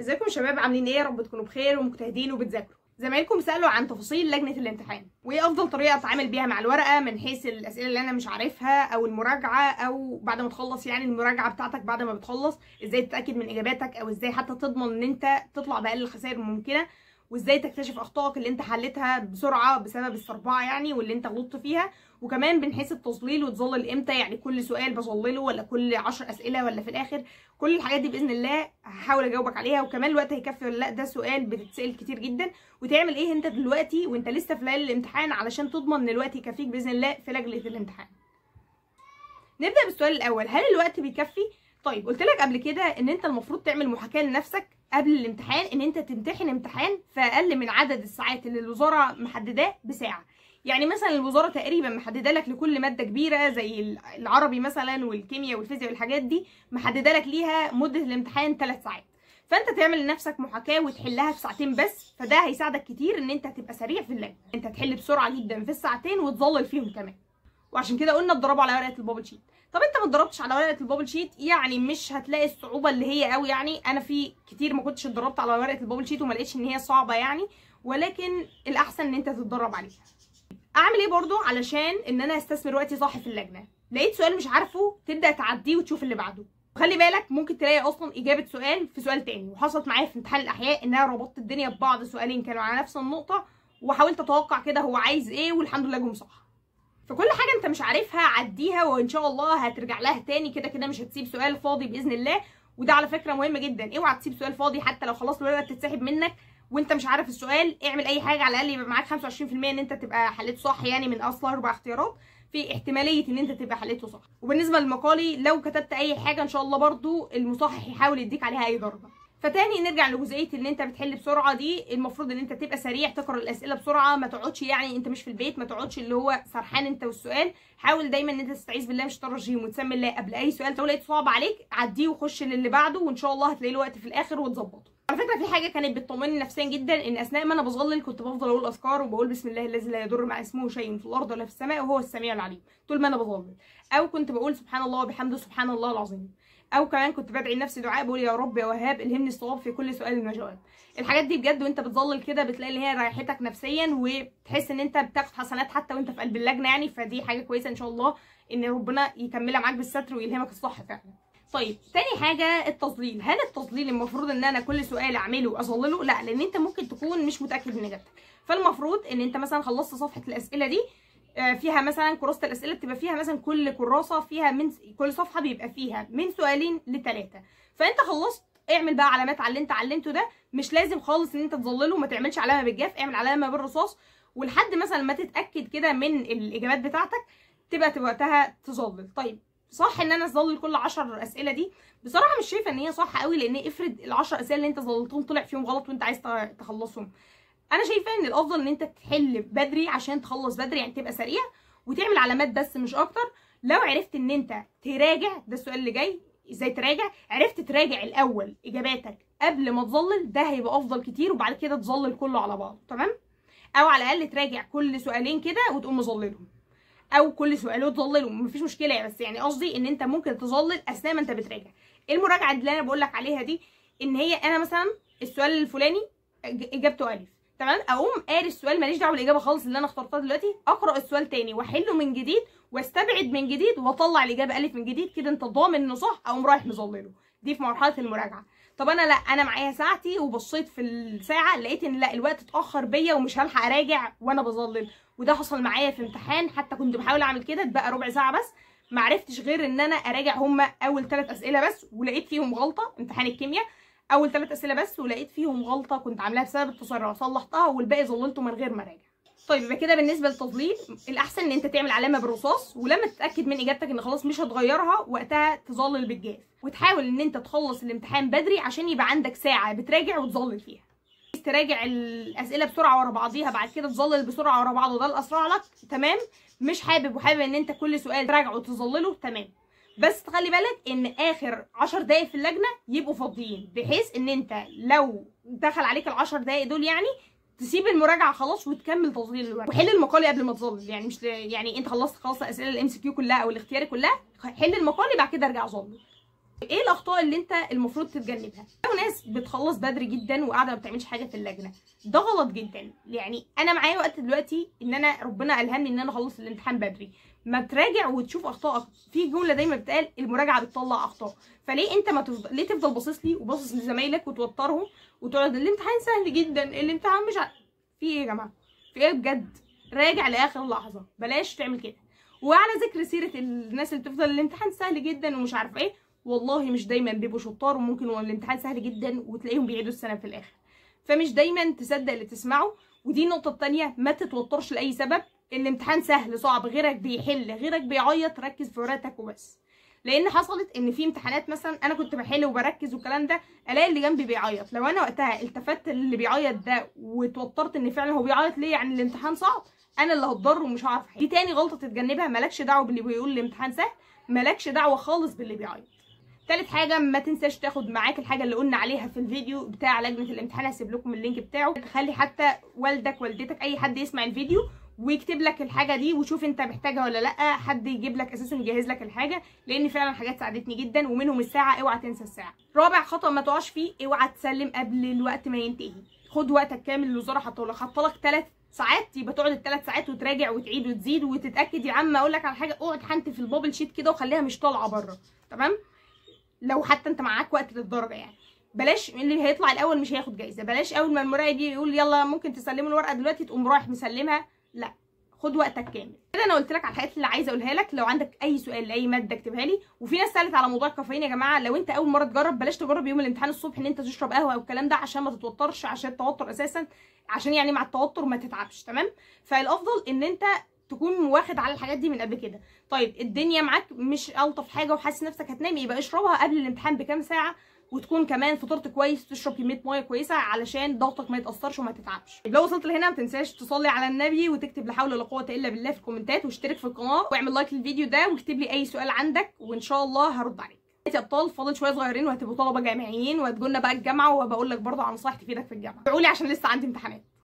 ازيكم يا شباب، عاملين ايه؟ يا رب تكونوا بخير ومجتهدين وبتذاكروا. زمايلكم سالوا عن تفاصيل لجنه الامتحان وايه افضل طريقه اتعامل بيها مع الورقه من حيث الاسئله اللي انا مش عارفها او المراجعه، او بعد ما تخلص يعني المراجعه بتاعتك بعد ما بتخلص ازاي تتاكد من اجاباتك، او ازاي حتى تضمن ان انت تطلع باقل الخسائر الممكنه، وازاي تكتشف اخطائك اللي انت حلتها بسرعه بسبب السربعه يعني واللي انت غلطت فيها. وكمان بنحيث التظليل وتظلل امتى، يعني كل سؤال بظلله ولا كل 10 اسئله ولا في الاخر. كل الحاجات دي باذن الله هحاول اجاوبك عليها، وكمان الوقت هيكفي ولا لا، ده سؤال بتتسال كتير جدا. وتعمل ايه انت دلوقتي وانت لسه في ليالي الامتحان علشان تضمن ان الوقت يكفيك باذن الله في لجنه الامتحان. نبدا بالسؤال الاول، هل الوقت بيكفي؟ طيب قلت لك قبل كده ان انت المفروض تعمل محاكاه لنفسك قبل الامتحان، ان انت تمتحن امتحان في اقل من عدد الساعات اللي الوزاره محدداه بساعه. يعني مثلا الوزاره تقريبا محدده لك لكل ماده كبيره زي العربي مثلا والكيمياء والفيزياء والحاجات دي، محدده لك ليها مده الامتحان 3 ساعات. فانت تعمل لنفسك محاكاه وتحلها في ساعتين بس، فده هيساعدك كتير ان انت تبقى سريع في اللجنه، انت تحل بسرعه جدا في الساعتين وتظلل فيهم كمان. وعشان كده قلنا اتدربوا على ورقه البابل شيت. طب انت ما اتدربتش على ورقه البابل شيت، يعني مش هتلاقي الصعوبه اللي هي قوي. يعني انا في كتير ما كنتش اتدربت على ورقه البابل شيت وما لقيتش ان هي صعبه يعني، ولكن الاحسن ان انت تتدرب عليها. اعمل ايه برضو علشان ان انا استثمر وقتي صح في اللجنه؟ لقيت سؤال مش عارفه تبدا تعديه وتشوف اللي بعده. وخلي بالك ممكن تلاقي اصلا اجابه سؤال في سؤال تاني. وحصلت معايا في امتحان الاحياء ان انا ربطت الدنيا ببعض، سؤالين كانوا على نفس النقطه وحاولت اتوقع كده هو عايز ايه، والحمد لله جم صح. فكل حاجه انت مش عارفها عديها وان شاء الله هترجع لها تاني، كده كده مش هتسيب سؤال فاضي باذن الله. وده على فكره مهم جدا، اوعى تسيب سؤال فاضي حتى لو خلاص الورقه بتتسحب منك وانت مش عارف السؤال. اعمل اي حاجه على الاقل يبقى معاك 25% ان انت تبقى حليت صح، يعني من اصل 4 اختيارات في احتماليه ان انت تبقى حليته صح. وبالنسبه للمقالي لو كتبت اي حاجه ان شاء الله برضو المصحح يحاول يديك عليها اي درجه. فتاني نرجع لجزئيه ان انت بتحل بسرعه دي، المفروض ان انت تبقى سريع، تقرا الاسئله بسرعه، ما تقعدش يعني انت مش في البيت ما تقعدش اللي هو سرحان انت والسؤال. حاول دايما ان انت تستعيذ بالله من الشيطان الرجيم وتسمي الله قبل اي سؤال. لو لقيت صعب عليك عديه وخش للي بعده، وان شاء الله هتلاقي له وقت في الاخر وتظبطه. على فكره في حاجه كانت بتطمني نفسيا جدا، ان اثناء ما انا بظلل كنت بفضل اقول اذكار وبقول بسم الله الذي لا يضر مع اسمه شيء في الارض ولا في السماء وهو السميع العليم طول ما انا بظلل. او كنت بقول سبحان الله وبحمده سبحان الله العظيم. او كمان كنت بدعي لنفسي دعاء بقول يا رب يا وهاب الهمني الصواب في كل سؤال وجواب. الحاجات دي بجد وانت بتظلل كده بتلاقي ان هي ريحتك نفسيا، وبتحس ان انت بتاخد حسنات حتى وانت في قلب اللجنه يعني. فدي حاجه كويسه ان شاء الله ان ربنا يكملها معاك بالستر ويلهمك الصح فعلا. طيب تاني حاجه التظليل. هل التظليل المفروض ان انا كل سؤال اعمله اظلله؟ لا، لان انت ممكن تكون مش متاكد من اجابتك. فالمفروض ان انت مثلا خلصت صفحه الاسئله دي، فيها مثلا كراسه الاسئله بتبقى فيها مثلا كل كراسه فيها من كل صفحه بيبقى فيها من سؤالين ل3. فانت خلصت اعمل بقى علامات على اللي انت علمته ده. مش لازم خالص ان انت تظلله، ما تعملش علامه بالجاف، اعمل علامه بالرصاص، ولحد مثلا ما تتاكد كده من الاجابات بتاعتك تبقى وقتها تظلل. طيب صح ان انا اظلل كل 10 اسئله دي؟ بصراحه مش شايفه ان هي صح قوي، لان افرض ال10 اسئله اللي انت ظللتهم طلع فيهم غلط وانت عايز تخلصهم. انا شايفه ان الافضل ان انت تحل بدري عشان تخلص بدري، يعني تبقى سريع وتعمل علامات بس مش اكتر. لو عرفت ان انت تراجع، ده السؤال اللي جاي ازاي تراجع، عرفت تراجع الاول اجاباتك قبل ما تظلل، ده هيبقى افضل كتير، وبعد كده تظلل كله على بعض. تمام؟ او على الاقل تراجع كل سؤالين كده وتقوم مظللهم، او كل سؤال وتظللهم، مفيش مشكله يعني. بس يعني قصدي ان انت ممكن تظلل اثناء ما انت بتراجع. المراجعه اللي انا بقول لك عليها دي ان هي انا مثلا السؤال الفلاني اجابته الف، تمام، اقوم قاري السؤال ماليش دعوه بالاجابه خالص اللي انا اخترتها دلوقتي، اقرا السؤال تاني واحله من جديد واستبعد من جديد واطلع الاجابه الف من جديد، كده انت ضامن انه صح، اقوم رايح مظلله. دي في مرحله المراجعه. طب انا لا، انا معايا ساعتي وبصيت في الساعه لقيت ان لا الوقت اتاخر بيا ومش هلحق اراجع وانا بظلل. وده حصل معايا في امتحان، حتى كنت بحاول اعمل كده، اتبقى ربع ساعه بس، ما عرفتش غير ان انا اراجع هما اول 3 اسئله بس ولقيت فيهم غلطه. امتحان الكيمياء اول 3 اسئله بس ولقيت فيهم غلطه كنت عاملاها بسبب التسرع، صلحتها والباقي ظللته من غير ما اراجع. طيب يبقى كده بالنسبه للتظليل الاحسن ان انت تعمل علامه بالرصاص، ولما تتاكد من اجابتك ان خلاص مش هتغيرها وقتها تظلل بالجاف، وتحاول ان انت تخلص الامتحان بدري عشان يبقى عندك ساعه بتراجع وتظلل فيها. تراجع الاسئله بسرعه ورا بعضيها، بعد كده تظلل بسرعه ورا بعض، وده الاسرع لك، تمام. مش حابب وحابب ان انت كل سؤال تراجعه وتظلله، تمام. بس تخلي بالك ان اخر 10 دقايق في اللجنه يبقوا فاضيين، بحيث ان انت لو دخل عليك ال10 دقايق دول يعني تسيب المراجعه خلاص وتكمل تظليل الورق، وحل المقالي قبل ما تظلل. يعني مش يعني انت خلصت خلاص الاسئله الام سي كيو كلها او الاختياري كلها، حل المقالي بعد كده ارجع ظلل. ايه الاخطاء اللي انت المفروض تتجنبها؟ لو ناس بتخلص بدري جدا وقاعده ما بتعملش حاجه في اللجنه، ده غلط جدا. يعني انا معايا وقت دلوقتي ان انا ربنا الهمني ان انا اخلص الامتحان بدري، ما تراجع وتشوف اخطائك. في جمله دايما بتقال المراجعه بتطلع اخطاء. فليه انت ما تفضل، ليه تفضل باصص لي وباصص لزمايلك وتوترهم وتقعد الامتحان سهل جدا، الامتحان مش في ايه يا جماعه؟ في ايه بجد؟ راجع لاخر لحظه، بلاش تعمل كده. وعلى ذكر سيره الناس اللي بتفضل الامتحان سهل جدا ومش عارفه ايه، والله مش دايما بيبقوا شطار، وممكن الامتحان سهل جدا وتلاقيهم بيعيدوا السنه في الاخر. فمش دايما تصدق اللي تسمعه. ودي النقطه الثانيه، ما تتوترش لاي سبب. الامتحان سهل صعب، غيرك بيحل غيرك بيعيط، ركز في ورقتك وبس. لان حصلت ان في امتحانات مثلا انا كنت بحل وبركز والكلام ده، الاقي اللي جنبي بيعيط. لو انا وقتها التفت اللي بيعيط ده وتوترت ان فعلا هو بيعيط ليه، يعني الامتحان صعب، انا اللي هتضر ومش هعرف احل. دي تاني غلطه تتجنبها، مالكش دعوه باللي بيقول الامتحان سهل، مالكش دعوه خالص باللي بيعيط. تالت حاجه، ما تنساش تاخد معاك الحاجه اللي قلنا عليها في الفيديو بتاع لجنه الامتحان، هسيب لكم اللينك بتاعه. تخلي حتى والدك والدتك اي حد يسمع الفيديو ويكتب لك الحاجه دي وشوف انت محتاجها ولا لا، حد يجيب لك اساسا يجهز لك الحاجه، لان فعلا حاجات ساعدتني جدا. ومنهم الساعه، اوعى تنسى الساعه. رابع خطأ ما تقعش فيه، اوعى تسلم قبل الوقت ما ينتهي. خد وقتك كامل. الوزاره حاطه لك 3 ساعات، يبقى تقعد ال3 ساعات وتراجع وتعيد وتزيد وتتاكد. يا عم اقول لك على حاجه، اقعد حنت في البابل شيت كده وخليها مش طالعه بره، تمام؟ لو حتى انت معاك وقت للدرجه يعني. بلاش اللي هيطلع الاول مش هياخد جايزه، بلاش اول ما المراقب يجي يقول يلا ممكن تسلموا الورقه دلوقتي تقوم رايح مسلمها، لا، خد وقتك كامل. كده انا قلت لك على الحاجات اللي عايزه اقولها لك. لو عندك اي سؤال لاي ماده اكتبها لي. وفي ناس سالت على موضوع الكافيين، يا جماعه لو انت اول مره تجرب بلاش تجرب يوم الامتحان الصبح ان انت تشرب قهوه او الكلام ده، عشان ما تتوترش، عشان التوتر اساسا، عشان يعني مع التوتر ما تتعبش، تمام؟ فالافضل ان انت تكون واخد على الحاجات دي من قبل كده. طيب الدنيا معاك مش الطف حاجه وحاسس نفسك هتنام، يبقى اشربها قبل الامتحان بكام ساعه، وتكون كمان فطرت كويس، تشرب كميه ميه كويسه علشان ضغطك ما يتاثرش وما تتعبش. لو وصلت لهنا ما تنساش تصلي على النبي وتكتب لا حول ولا قوه الا بالله في الكومنتات، واشترك في القناه واعمل لايك للفيديو ده، واكتب لي اي سؤال عندك وان شاء الله هرد عليك. يا ابطال فاضل شويه صغيرين وهتبقوا طلبه جامعيين، وهتجولنا بقى الجامعه، وبقول لك برضه على نصايح تفيدك في الجامعه. ادعوا لي عشان لسه عندي امتحانات.